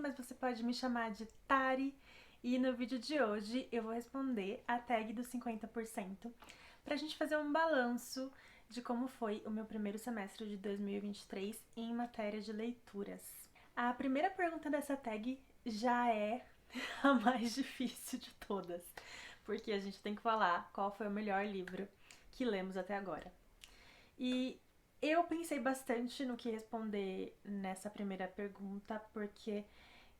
mas você pode me chamar de Tari. E no vídeo de hoje eu vou responder a tag dos 50% pra gente fazer um balanço de como foi o meu primeiro semestre de 2023 em matéria de leituras. A primeira pergunta dessa tag já é a mais difícil de todas, porque a gente tem que falar qual foi o melhor livro que lemos até agora. E eu pensei bastante no que responder nessa primeira pergunta, porque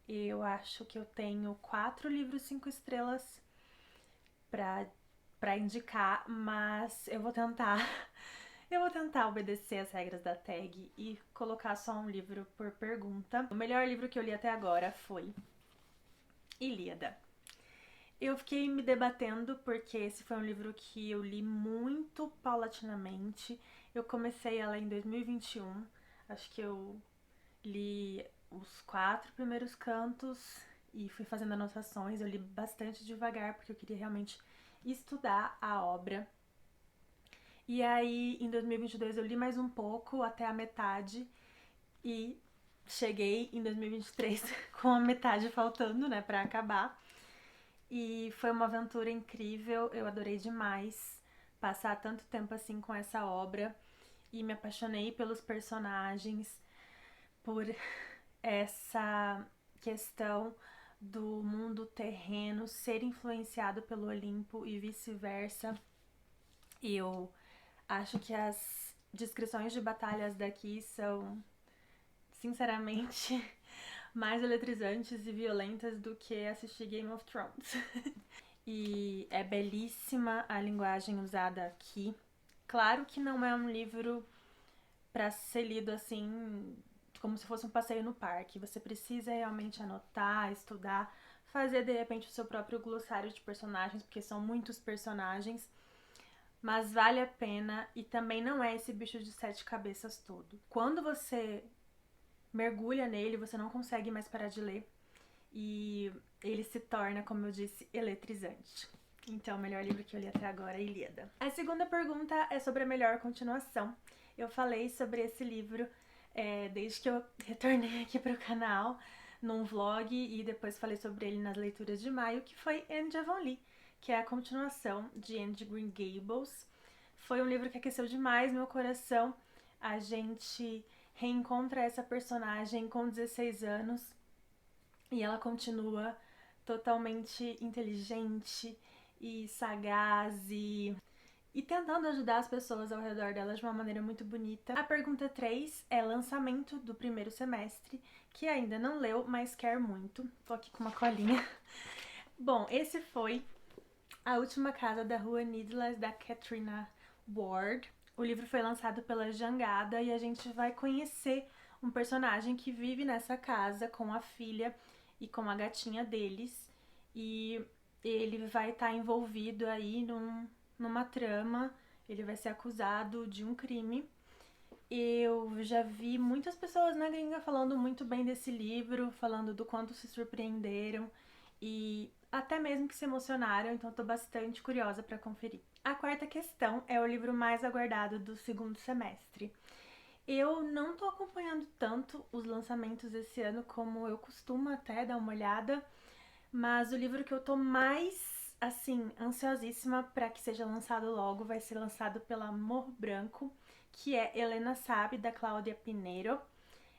eu acho que eu tenho 4 livros 5 estrelas pra indicar, mas eu vou tentar obedecer as regras da tag e colocar só um livro por pergunta. O melhor livro que eu li até agora foi Ilíada. Eu fiquei me debatendo porque esse foi um livro que eu li muito paulatinamente. Eu comecei ela em 2021, acho que eu li os 4 primeiros cantos e fui fazendo anotações. Eu li bastante devagar porque eu queria realmente estudar a obra. E aí, em 2022, eu li mais um pouco, até a metade, e cheguei em 2023 com a metade faltando, né, pra acabar. E foi uma aventura incrível, eu adorei demais passar tanto tempo assim com essa obra e me apaixonei pelos personagens, por essa questão do mundo terreno ser influenciado pelo Olimpo e vice-versa. Eu acho que as descrições de batalhas daqui são, sinceramente, mais eletrizantes e violentas do que assistir Game of Thrones. E é belíssima a linguagem usada aqui. Claro que não é um livro para ser lido assim, como se fosse um passeio no parque. Você precisa realmente anotar, estudar, fazer de repente o seu próprio glossário de personagens, porque são muitos personagens. Mas vale a pena e também não é esse bicho de 7 cabeças todo. Quando você mergulha nele, você não consegue mais parar de ler e ele se torna, como eu disse, eletrizante. Então, o melhor livro que eu li até agora é Ilíada. A segunda pergunta é sobre a melhor continuação. Eu falei sobre esse livro desde que eu retornei aqui pro canal, num vlog, e depois falei sobre ele nas leituras de maio, que foi Anne de Avonlea, que é a continuação de Anne de Green Gables. Foi um livro que aqueceu demais meu coração. A gente reencontra essa personagem com 16 anos e ela continua totalmente inteligente e sagaz e tentando ajudar as pessoas ao redor dela de uma maneira muito bonita. A pergunta 3 é lançamento do primeiro semestre, que ainda não leu, mas quer muito. Tô aqui com uma colinha. Bom, esse foi A Última Casa da Rua Needless, da Katrina Ward. O livro foi lançado pela Jangada e a gente vai conhecer um personagem que vive nessa casa com a filha e com a gatinha deles. E ele vai estar envolvido aí numa trama, ele vai ser acusado de um crime. Eu já vi muitas pessoas na gringa falando muito bem desse livro, falando do quanto se surpreenderam e até mesmo que se emocionaram, então tô bastante curiosa para conferir. A quarta questão é o livro mais aguardado do segundo semestre. Eu não tô acompanhando tanto os lançamentos esse ano como eu costumo até dar uma olhada, mas o livro que eu tô mais, assim, ansiosíssima para que seja lançado logo vai ser lançado pela Amor Branco, que é Helena Sabe, da Cláudia Pinheiro.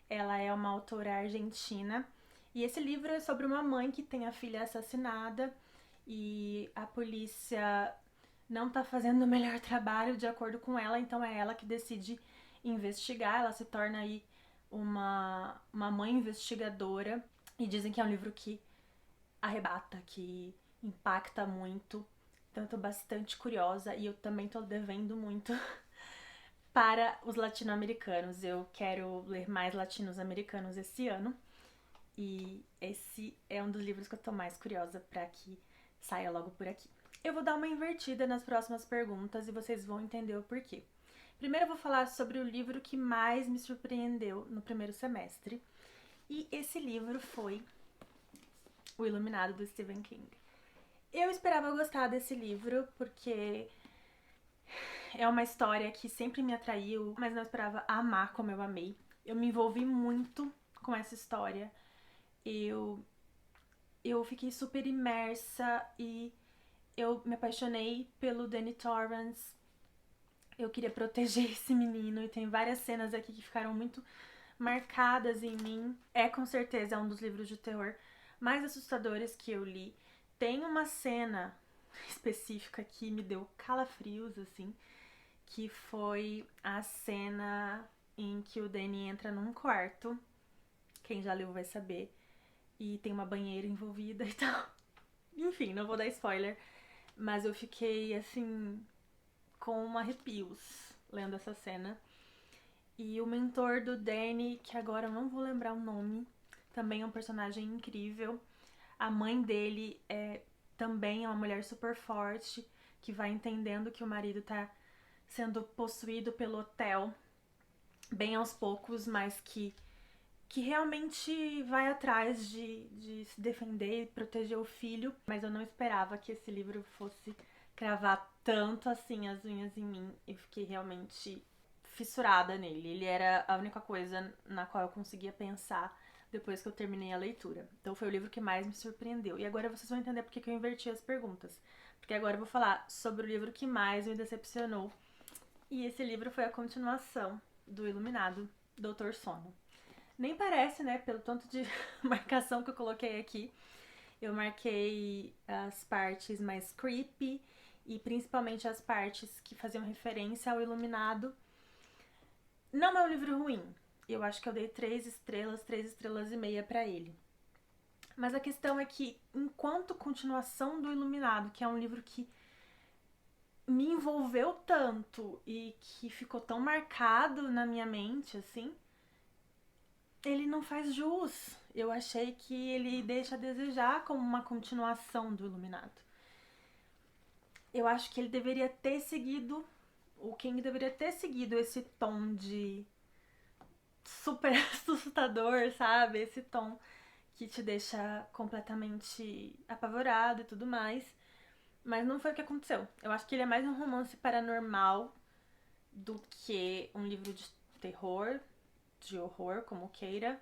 Ela é uma autora argentina. E esse livro é sobre uma mãe que tem a filha assassinada e a polícia não tá fazendo o melhor trabalho de acordo com ela, então é ela que decide investigar. Ela se torna aí uma mãe investigadora e dizem que é um livro que arrebata, que impacta muito. Então eu tô bastante curiosa e eu também tô devendo muito para os latino-americanos. Eu quero ler mais latinos-americanos esse ano e esse é um dos livros que eu tô mais curiosa para que saia logo por aqui. Eu vou dar uma invertida nas próximas perguntas e vocês vão entender o porquê. Primeiro eu vou falar sobre o livro que mais me surpreendeu no primeiro semestre. E esse livro foi O Iluminado, do Stephen King. Eu esperava gostar desse livro porque é uma história que sempre me atraiu, mas não esperava amar como eu amei. Eu me envolvi muito com essa história. eu fiquei super imersa e eu me apaixonei pelo Danny Torrance. Eu queria proteger esse menino e tem várias cenas aqui que ficaram muito marcadas em mim. É com certeza um dos livros de terror mais assustadores que eu li. Tem uma cena específica que me deu calafrios, assim, que foi a cena em que o Danny entra num quarto. Quem já leu vai saber. E tem uma banheira envolvida e tal. Enfim, não vou dar spoiler. Mas eu fiquei, assim, com arrepios lendo essa cena. E o mentor do Danny, que agora eu não vou lembrar o nome, também é um personagem incrível. A mãe dele também é uma mulher super forte, que vai entendendo que o marido tá sendo possuído pelo hotel, bem aos poucos, mas que realmente vai atrás de se defender e proteger o filho. Mas eu não esperava que esse livro fosse cravar tanto assim as unhas em mim. Eu fiquei realmente fissurada nele. Ele era a única coisa na qual eu conseguia pensar depois que eu terminei a leitura. Então foi o livro que mais me surpreendeu. E agora vocês vão entender porque que eu inverti as perguntas. Porque agora eu vou falar sobre o livro que mais me decepcionou. E esse livro foi a continuação do Iluminado, Doutor Sono. Nem parece, né? Pelo tanto de marcação que eu coloquei aqui. Eu marquei as partes mais creepy e principalmente as partes que faziam referência ao Iluminado. Não é um livro ruim. Eu acho que eu dei 3 estrelas e meia pra ele. Mas a questão é que, enquanto continuação do Iluminado, que é um livro que me envolveu tanto e que ficou tão marcado na minha mente, assim, ele não faz jus. Eu achei que ele deixa a desejar como uma continuação do Iluminado. Eu acho que ele deveria ter seguido, o King deveria ter seguido esse tom de super assustador, sabe? Esse tom que te deixa completamente apavorado e tudo mais. Mas não foi o que aconteceu. Eu acho que ele é mais um romance paranormal do que um livro de terror, de horror, como queira.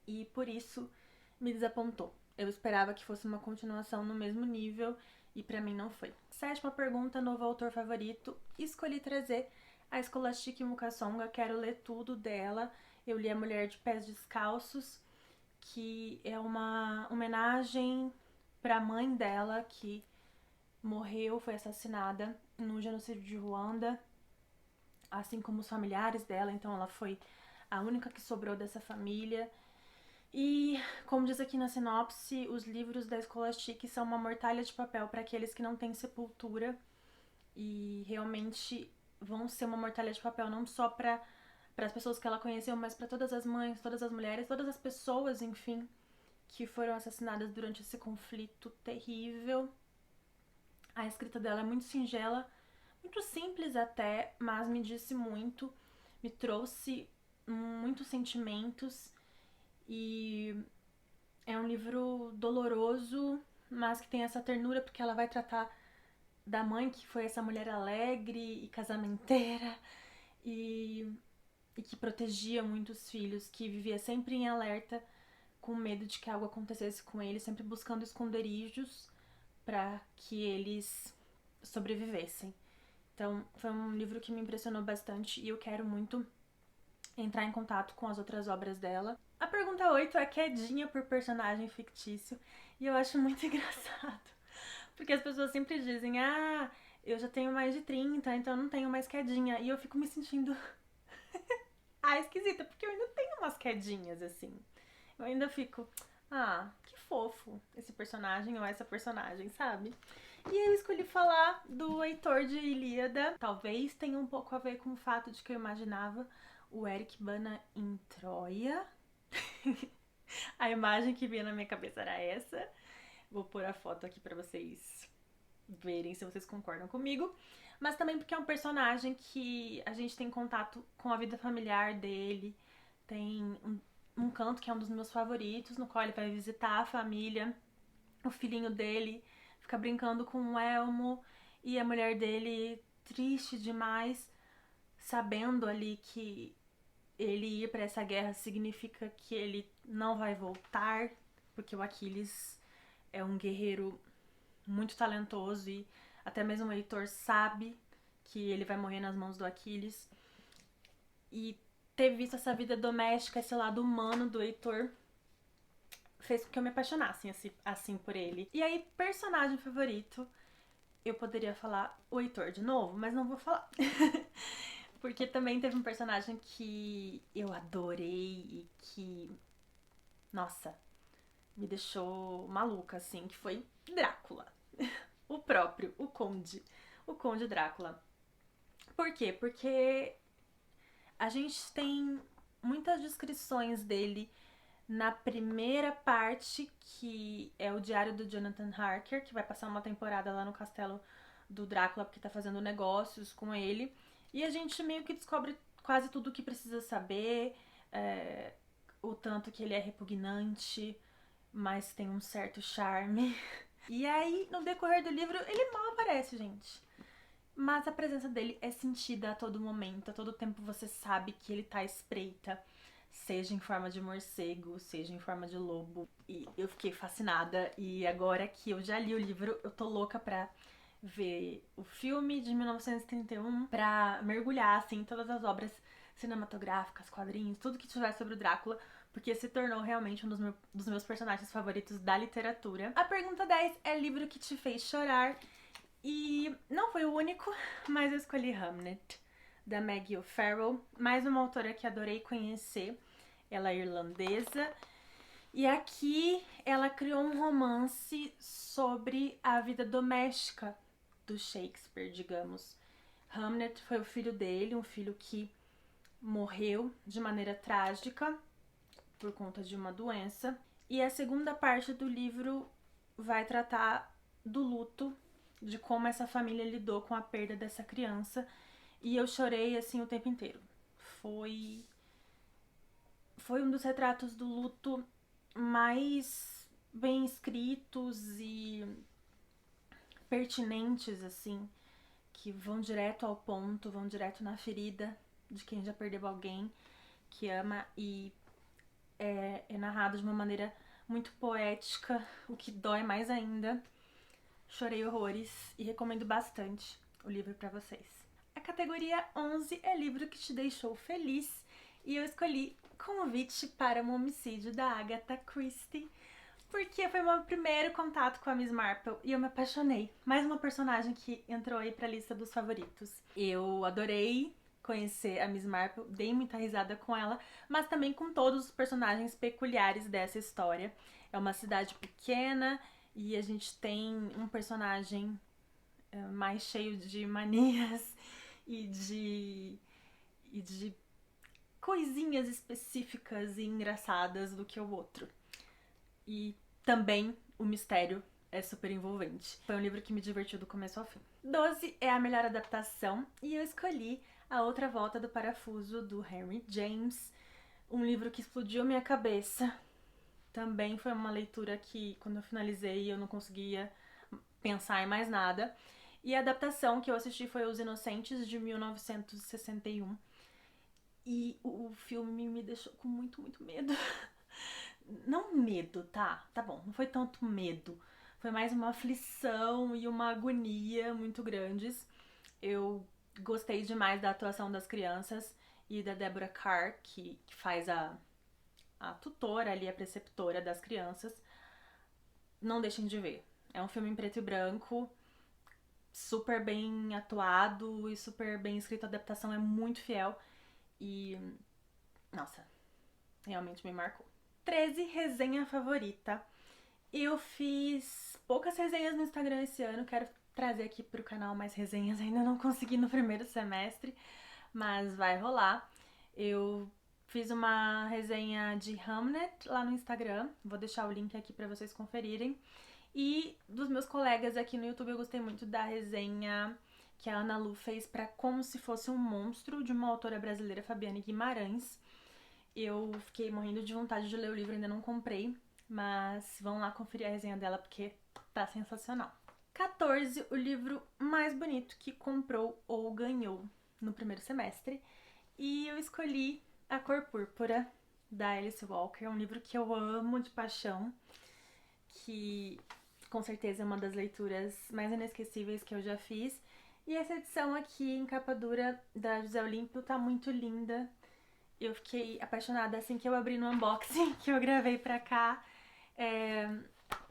E por isso me desapontou. Eu esperava que fosse uma continuação no mesmo nível e pra mim não foi. 7ª pergunta, novo autor favorito. Escolhi trazer a Scholastic Mukasonga, quero ler tudo dela. Eu li A Mulher de Pés Descalços, que é uma homenagem pra mãe dela, que morreu, foi assassinada no genocídio de Ruanda, assim como os familiares dela, então ela foi a única que sobrou dessa família. E, como diz aqui na sinopse, os livros da Scholastic são uma mortalha de papel para aqueles que não têm sepultura. E realmente vão ser uma mortalha de papel não só para as pessoas que ela conheceu, mas para todas as mães, todas as mulheres, todas as pessoas, enfim, que foram assassinadas durante esse conflito terrível. A escrita dela é muito singela, muito simples até, mas me disse muito, me trouxe muitos sentimentos e é um livro doloroso, mas que tem essa ternura porque ela vai tratar da mãe que foi essa mulher alegre e casamenteira e que protegia muitos filhos, que vivia sempre em alerta, com medo de que algo acontecesse com eles, sempre buscando esconderijos para que eles sobrevivessem. Então, foi um livro que me impressionou bastante e eu quero muito entrar em contato com as outras obras dela. A pergunta 8 é quedinha por personagem fictício e eu acho muito engraçado, porque as pessoas sempre dizem, eu já tenho mais de 30, então eu não tenho mais quedinha, e eu fico me sentindo esquisita, porque eu ainda tenho umas quedinhas, assim. Eu ainda fico, que fofo esse personagem ou essa personagem, sabe? E eu escolhi falar do Heitor de Ilíada. Talvez tenha um pouco a ver com o fato de que eu imaginava o Eric Bana em Troia. A imagem que vinha na minha cabeça era essa. Vou pôr a foto aqui pra vocês verem se vocês concordam comigo. Mas também porque é um personagem que a gente tem contato com a vida familiar dele. Tem um canto que é um dos meus favoritos, no qual ele vai visitar a família. O filhinho dele fica brincando com o Elmo e a mulher dele triste demais, sabendo ali que ele ir pra essa guerra significa que ele não vai voltar, porque o Aquiles é um guerreiro muito talentoso e até mesmo o Heitor sabe que ele vai morrer nas mãos do Aquiles. E ter visto essa vida doméstica, esse lado humano do Heitor, fez com que eu me apaixonasse assim por ele. E aí, personagem favorito, eu poderia falar o Heitor de novo, mas não vou falar. Porque também teve um personagem que eu adorei e que, nossa, me deixou maluca, assim, que foi Drácula. O próprio, o Conde Drácula. Por quê? Porque a gente tem muitas descrições dele na primeira parte, que é o diário do Jonathan Harker, que vai passar uma temporada lá no castelo do Drácula, porque tá fazendo negócios com ele. E a gente meio que descobre quase tudo o que precisa saber, o tanto que ele é repugnante, mas tem um certo charme. E aí, no decorrer do livro, ele mal aparece, gente. Mas a presença dele é sentida a todo momento, a todo tempo você sabe que ele tá à espreita, seja em forma de morcego, seja em forma de lobo. E eu fiquei fascinada, e agora que eu já li o livro, eu tô louca pra ver o filme de 1931, pra mergulhar, assim, em todas as obras cinematográficas, quadrinhos, tudo que tiver sobre o Drácula, porque se tornou realmente um dos meus personagens favoritos da literatura. A pergunta 10 é livro que te fez chorar. E não foi o único, mas eu escolhi Hamnet, da Maggie O'Farrell, mais uma autora que adorei conhecer. Ela é irlandesa e aqui ela criou um romance sobre a vida doméstica do Shakespeare, digamos. Hamnet foi o filho dele, um filho que morreu de maneira trágica por conta de uma doença. E a segunda parte do livro vai tratar do luto, de como essa família lidou com a perda dessa criança. E eu chorei assim o tempo inteiro. Foi um dos retratos do luto mais bem escritos e pertinentes, assim, que vão direto ao ponto, vão direto na ferida de quem já perdeu alguém que ama, e é narrado de uma maneira muito poética, o que dói mais ainda. Chorei horrores e recomendo bastante o livro para vocês. A categoria 11 é livro que te deixou feliz, e eu escolhi Convite para um Homicídio, da Agatha Christie, porque foi o meu primeiro contato com a Miss Marple e eu me apaixonei. Mais uma personagem que entrou aí pra lista dos favoritos. Eu adorei conhecer a Miss Marple, dei muita risada com ela, mas também com todos os personagens peculiares dessa história. É uma cidade pequena e a gente tem um personagem mais cheio de manias e de coisinhas específicas e engraçadas do que o outro. E também o mistério é super envolvente. Foi um livro que me divertiu do começo ao fim. 12 é a melhor adaptação e eu escolhi A Outra Volta do Parafuso, do Henry James. Um livro que explodiu minha cabeça. Também foi uma leitura que, quando eu finalizei, eu não conseguia pensar em mais nada. E a adaptação que eu assisti foi Os Inocentes, de 1961. E o filme me deixou com muito, muito medo. Não medo, tá? Tá bom, não foi tanto medo. Foi mais uma aflição e uma agonia muito grandes. Eu gostei demais da atuação das crianças e da Deborah Carr, que faz a tutora ali, a preceptora das crianças. Não deixem de ver. É um filme em preto e branco, super bem atuado e super bem escrito. A adaptação é muito fiel e, nossa, realmente me marcou. 13, resenha favorita. Eu fiz poucas resenhas no Instagram esse ano, quero trazer aqui pro canal mais resenhas, ainda não consegui no primeiro semestre, mas vai rolar. Eu fiz uma resenha de Hamnet lá no Instagram, vou deixar o link aqui pra vocês conferirem. E dos meus colegas aqui no YouTube, eu gostei muito da resenha que a Ana Lu fez pra Como Se Fosse um Monstro, de uma autora brasileira, Fabiane Guimarães. Eu fiquei morrendo de vontade de ler o livro, ainda não comprei, mas vão lá conferir a resenha dela porque tá sensacional. 14, o livro mais bonito que comprou ou ganhou no primeiro semestre. E eu escolhi A Cor Púrpura, da Alice Walker. É um livro que eu amo de paixão, que com certeza é uma das leituras mais inesquecíveis que eu já fiz. E essa edição aqui em capa dura da José Olímpio tá muito linda. Eu fiquei apaixonada assim que eu abri no unboxing que eu gravei pra cá.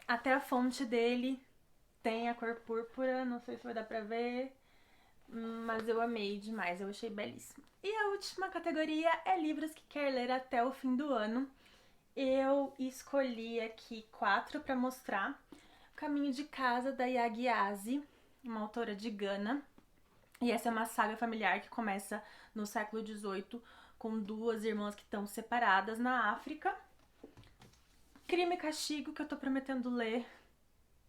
Até a fonte dele tem a cor púrpura, não sei se vai dar pra ver, mas eu amei demais, eu achei belíssimo. E a última categoria é livros que quer ler até o fim do ano. Eu escolhi aqui 4 pra mostrar. O Caminho de Casa, da Yagi Azi, uma autora de Gana. E essa é uma saga familiar que começa no século XVIII, com 2 irmãs que estão separadas na África. Crime e Castigo, que eu tô prometendo ler,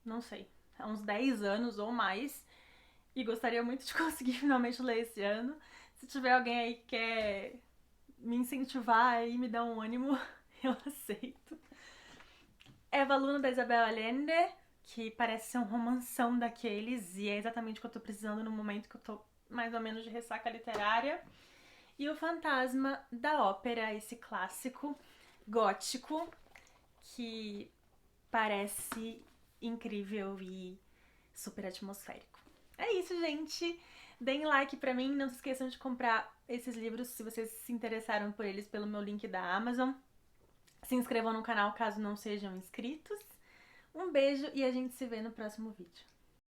não sei, há uns 10 anos ou mais. E gostaria muito de conseguir finalmente ler esse ano. Se tiver alguém aí que quer me incentivar e me dar um ânimo, eu aceito. Eva Luna, da Isabel Allende, que parece ser um romanção daqueles, e é exatamente o que eu tô precisando no momento que eu tô mais ou menos de ressaca literária. E O Fantasma da Ópera, esse clássico gótico que parece incrível e super atmosférico. É isso, gente. Deem like pra mim, não se esqueçam de comprar esses livros se vocês se interessaram por eles pelo meu link da Amazon. Se inscrevam no canal caso não sejam inscritos. Um beijo e a gente se vê no próximo vídeo.